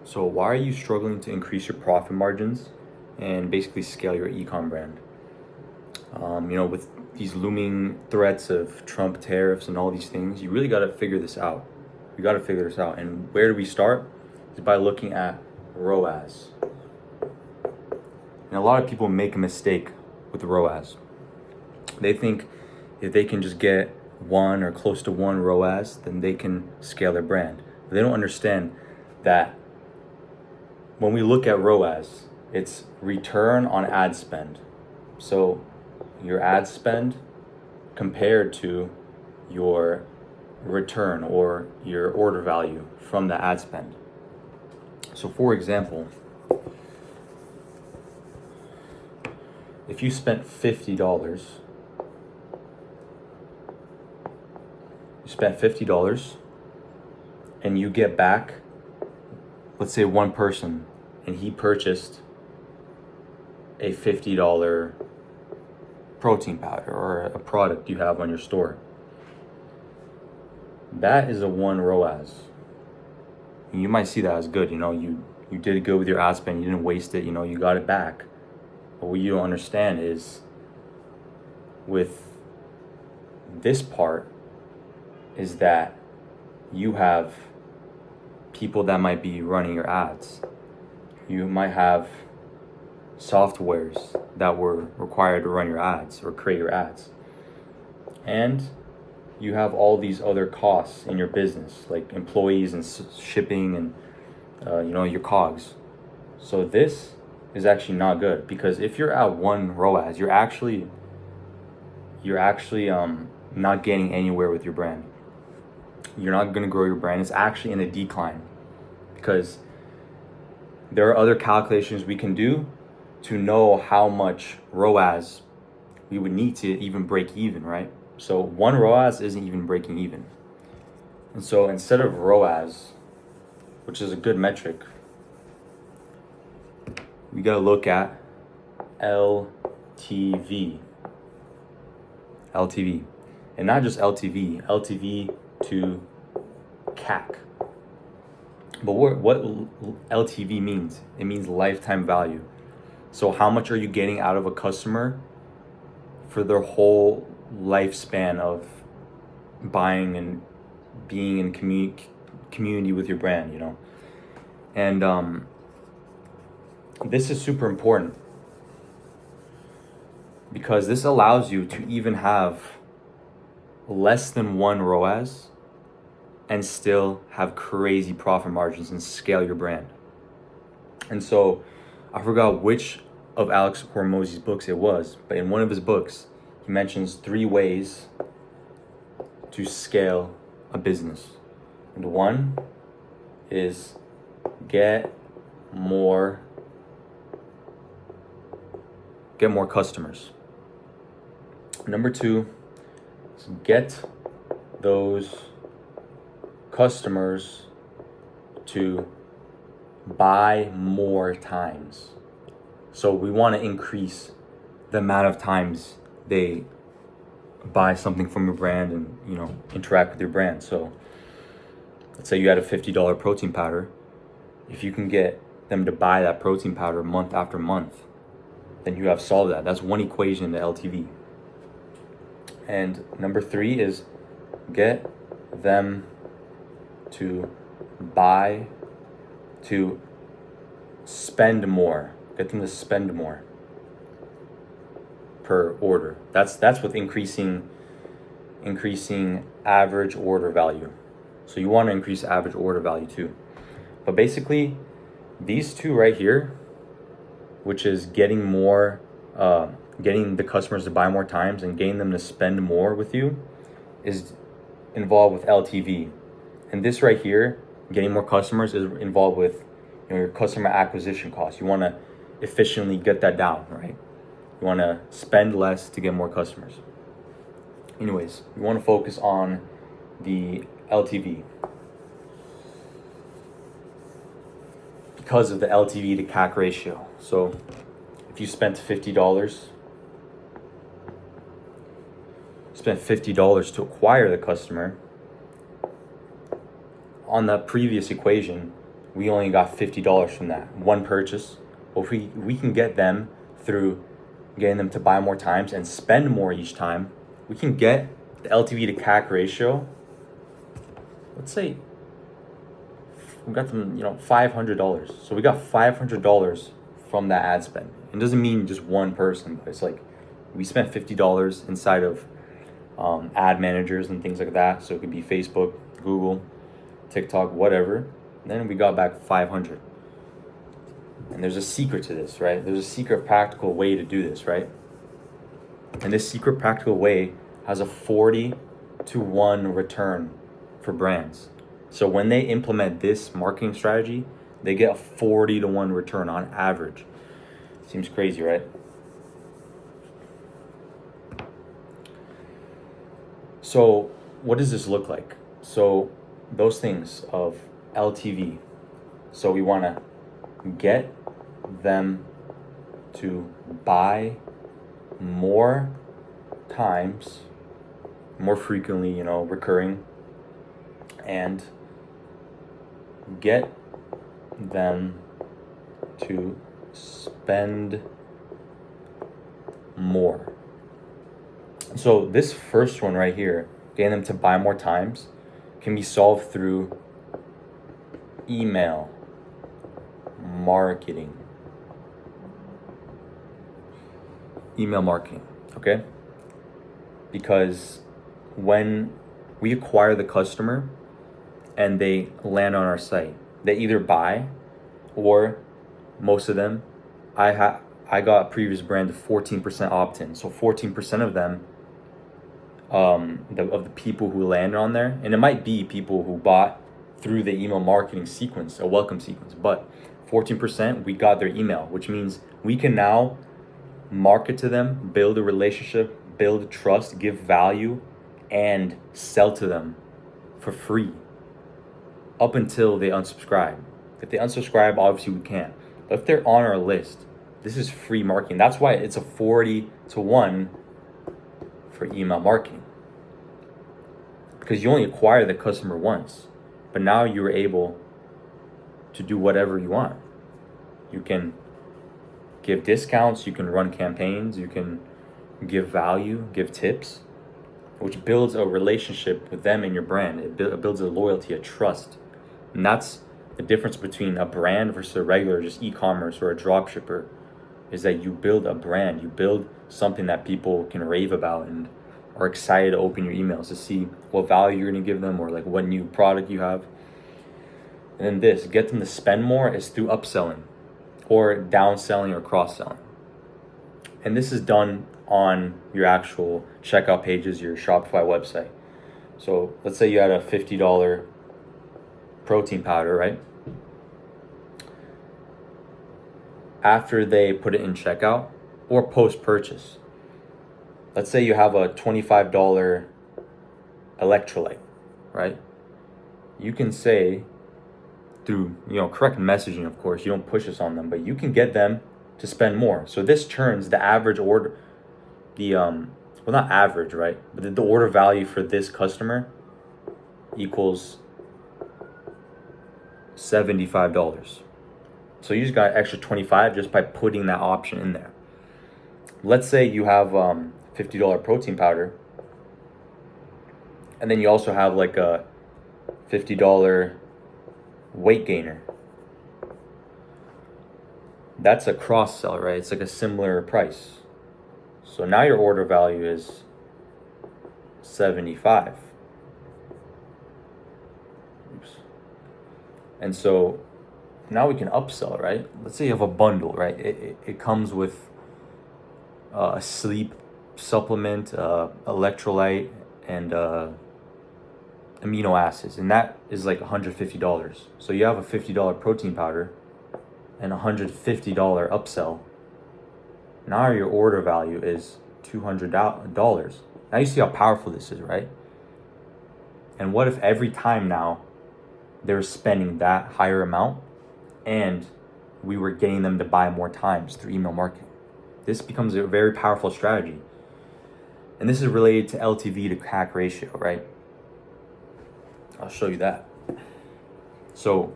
So why are you struggling to increase your profit margins and basically scale your ecom brand? With these looming threats of Trump tariffs and all these things, you really got to figure this out. You got to figure this out. And where do we start? Is by looking at ROAS. And a lot of people make a mistake with ROAS. They think if they can just get one or close to one ROAS, then they can scale their brand. But they don't understand that when we look at ROAS, it's return on ad spend. So your ad spend compared to your return or your order value from the ad spend. So for example, if you spent $50, and you get back, let's say one person, and he purchased a $50 protein powder or a product you have on your store. That is a 1 ROAS. You might see that as good, you did good with your ad spend, you didn't waste it, you got it back. But what you don't understand is with this part is that you have people that might be running your ads. You might have softwares that were required to run your ads or create your ads. And you have all these other costs in your business, like employees and shipping and your cogs. So this is actually not good, because if you're at 1 ROAS, you're actually not getting anywhere with your brand. You're not going to grow your brand. It's actually in a decline, because there are other calculations we can do to know how much ROAS we would need to even break even, right? So 1 ROAS isn't even breaking even. And so instead of ROAS, which is a good metric, we got to look at LTV. And not just LTV to CAC. But what LTV means? It means lifetime value. So how much are you getting out of a customer for their whole lifespan of buying and being in community with your brand, And this is super important, because this allows you to even have less than 1 ROAS and still have crazy profit margins and scale your brand. And so I forgot which of Alex Hormozy's books it was, but in one of his books, he mentions 3 ways to scale a business. And one is get more customers. Number 2 is get those customers to buy more times. So we want to increase the amount of times they buy something from your brand and interact with your brand. So let's say you had a $50 protein powder. If you can get them to buy that protein powder month after month, then you have solved that. That's one equation in the LTV. And number 3 is get them to spend more. Get them to spend more per order. That's with increasing average order value. So you want to increase average order value too. But basically, these 2 right here, which is getting the customers to buy more times and getting them to spend more with you, is involved with LTV. And this right here, getting more customers, is involved with your customer acquisition costs. You want to efficiently get that down, right? You want to spend less to get more customers. Anyways, you want to focus on the LTV, because of the LTV to CAC ratio. So if you spent $50 to acquire the customer, on that previous equation, we only got $50 from that one purchase. But if we can get them through getting them to buy more times and spend more each time, we can get the LTV to CAC ratio. Let's say we got them, $500. So we got $500 from that ad spend. It doesn't mean just one person, but it's like we spent $50 inside of ad managers and things like that. So it could be Facebook, Google, TikTok, whatever. And then we got back 500. And there's a secret to this, right? There's a secret practical way to do this, right? And this secret practical way has a 40-to-1 return for brands. So when they implement this marketing strategy, they get a 40-to-1 return on average. Seems crazy, right? So what does this look like? So those things of LTV. So we want to get them to buy more times, more frequently, recurring, and get them to spend more. So this first one right here, getting them to buy more times, can be solved through email marketing. Email marketing, okay? Because when we acquire the customer and they land on our site, they either buy, or most of them, I got a previous brand of 14% opt-in. So 14% of them, of the people who land on there, and it might be people who bought through the email marketing sequence, a welcome sequence, but 14% we got their email, which means we can now market to them, build a relationship, build trust, give value, and sell to them for free up until they unsubscribe. If they unsubscribe, obviously we can't. But if they're on our list, this is free marketing. That's why it's a 40-to-1 for email marketing. Because you only acquire the customer once, but now you're able to do whatever you want. You can give discounts, you can run campaigns, you can give value, give tips, which builds a relationship with them and your brand. It builds a loyalty, a trust. And that's the difference between a brand versus a regular just e-commerce or a drop shipper, is that you build a brand, you build something that people can rave about and are excited to open your emails to see what value you're gonna give them or like what new product you have. And then this, get them to spend more, is through upselling or downselling or cross-selling. And this is done on your actual checkout pages, your Shopify website. So let's say you had a $50 protein powder, right? After they put it in checkout or post-purchase, let's say you have a $25 electrolyte, right? You can say through, correct messaging, of course, you don't push this on them, but you can get them to spend more. So this turns the average order, well, not average, right? But the order value for this customer equals $75. So you just got extra 25 just by putting that option in there. Let's say you have $50 protein powder, and then you also have like a $50 weight gainer. That's a cross sell, right? It's like a similar price. So now your order value is 75. Oops. And so now we can upsell, right? Let's say you have a bundle, right? It comes with a sleep supplement, electrolyte, and amino acids, and that is like $150. So you have a $50 protein powder and $150 upsell. Now your order value is $200. Now you see how powerful this is, right? And what if every time now they're spending that higher amount and we were getting them to buy more times through email marketing? This becomes a very powerful strategy. And this is related to LTV to CAC ratio, right? I'll show you that. So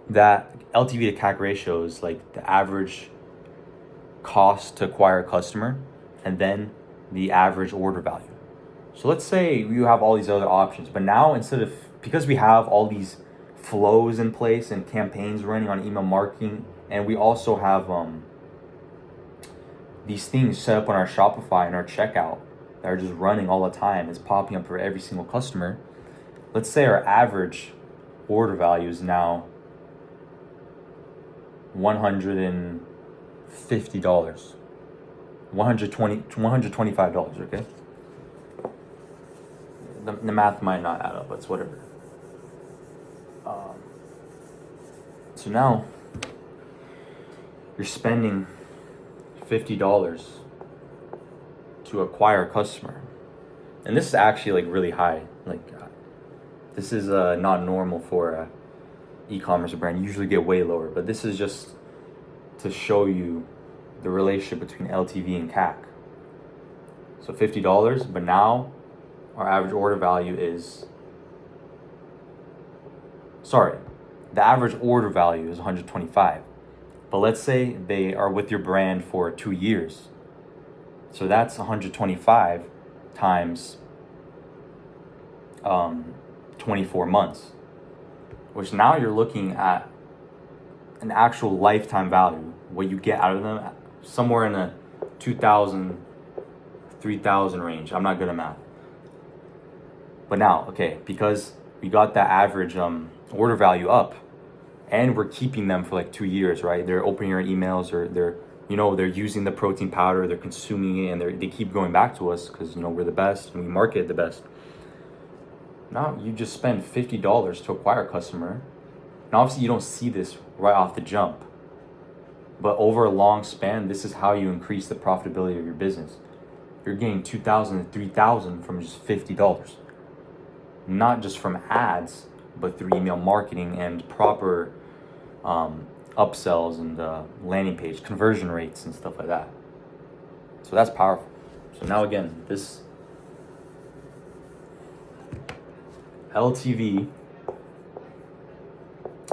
that LTV to CAC ratio is like the average cost to acquire a customer and then the average order value. So let's say you have all these other options, but now because we have all these flows in place and campaigns running on email marketing, and we also have these things set up on our Shopify and our checkout that are just running all the time, it's popping up for every single customer. Let's say our average order value is now $150, $125, okay? The math might not add up, but it's whatever. So now you're spending $50 to acquire a customer, and this is actually like really high. Like this is not normal for a e-commerce brand. You usually get way lower, but this is just to show you the relationship between LTV and CAC. So $50, but now our average order value is, the average order value is 125. But let's say they are with your brand for 2 years. So that's 125 times 24 months, which now you're looking at an actual lifetime value, what you get out of them, somewhere in the 2,000, 3,000 range. I'm not good at math. But now, okay, because we got that average order value up, and we're keeping them for like 2 years, right? They're opening our emails, or they're using the protein powder, they're consuming it, and they keep going back to us because we're the best and we market the best. Now you just spend $50 to acquire a customer. Now obviously you don't see this right off the jump, but over a long span, this is how you increase the profitability of your business. You're getting $2,000 to $3,000 from just $50, not just from ads, but through email marketing and proper upsells and landing page conversion rates and stuff like that. So that's powerful. So now again, this LTV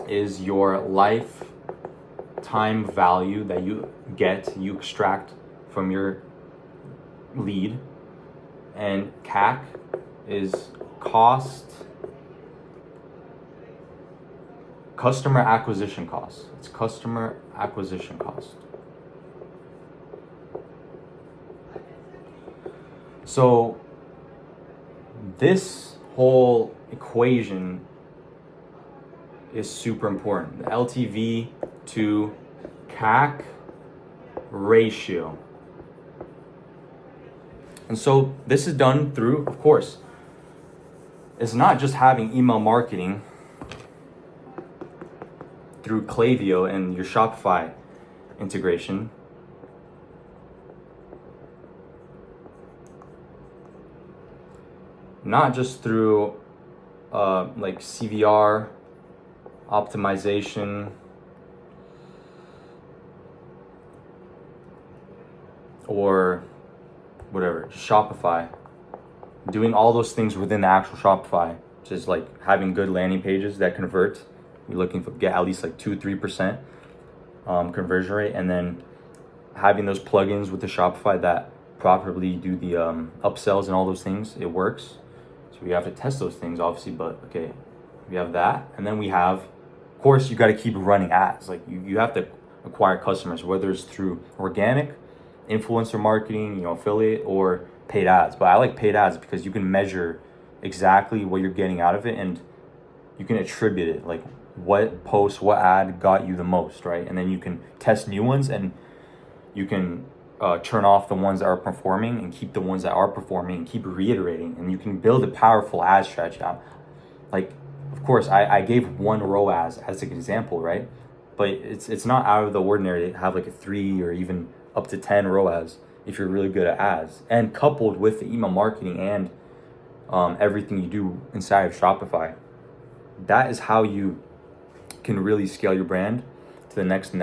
is your lifetime value that you extract from your lead, and CAC is customer acquisition cost. It's customer acquisition cost. So this whole equation is super important. The LTV to CAC ratio. And so this is done through, of course, it's not just having email marketing through Klaviyo and your Shopify integration. Not just through like CVR optimization or whatever, Shopify. Doing all those things within the actual Shopify, just like having good landing pages that convert. You're looking for get at least like 2-3% conversion rate, and then having those plugins with the Shopify that properly do the upsells and all those things. It works. So we have to test those things, obviously, but okay, we have that, and then we have, of course, you got to keep running ads. Like you have to acquire customers, whether it's through organic, influencer marketing, affiliate, or paid ads. But I like paid ads because you can measure exactly what you're getting out of it, and you can attribute it, like what post, what ad got you the most, right? And then you can test new ones, and you can turn off the ones that are performing and keep the ones that are performing, and keep reiterating, and you can build a powerful ad strategy out. Like, of course, I gave one ROAS as an example, right? But it's not out of the ordinary to have like a 3 or even up to 10 ROAS if you're really good at ads, and coupled with the email marketing and everything you do inside of Shopify. That is how you can really scale your brand to the next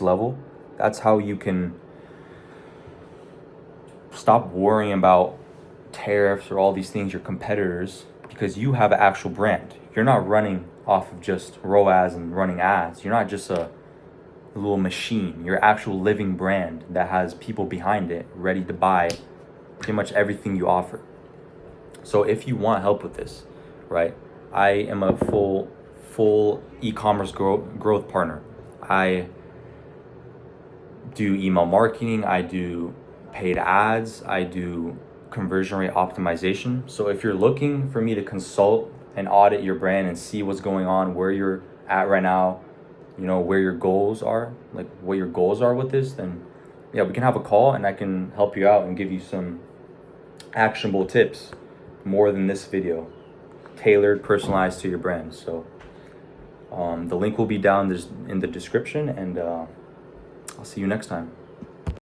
level. That's how you can stop worrying about tariffs or all these things, your competitors, because you have an actual brand. You're not running off of just ROAS and running ads. You're not just a little machine. You're an actual living brand that has people behind it ready to buy pretty much everything you offer. So if you want help with this, right, I am a full e-commerce growth partner. I do email marketing, I do paid ads, I do conversion rate optimization. So if you're looking for me to consult and audit your brand and see what's going on, where you're at right now, you know, where your goals are, like what your goals are with this, then yeah, we can have a call and I can help you out and give you some actionable tips more than this video, tailored, personalized to your brand. So the link will be down in the description, and I'll see you next time.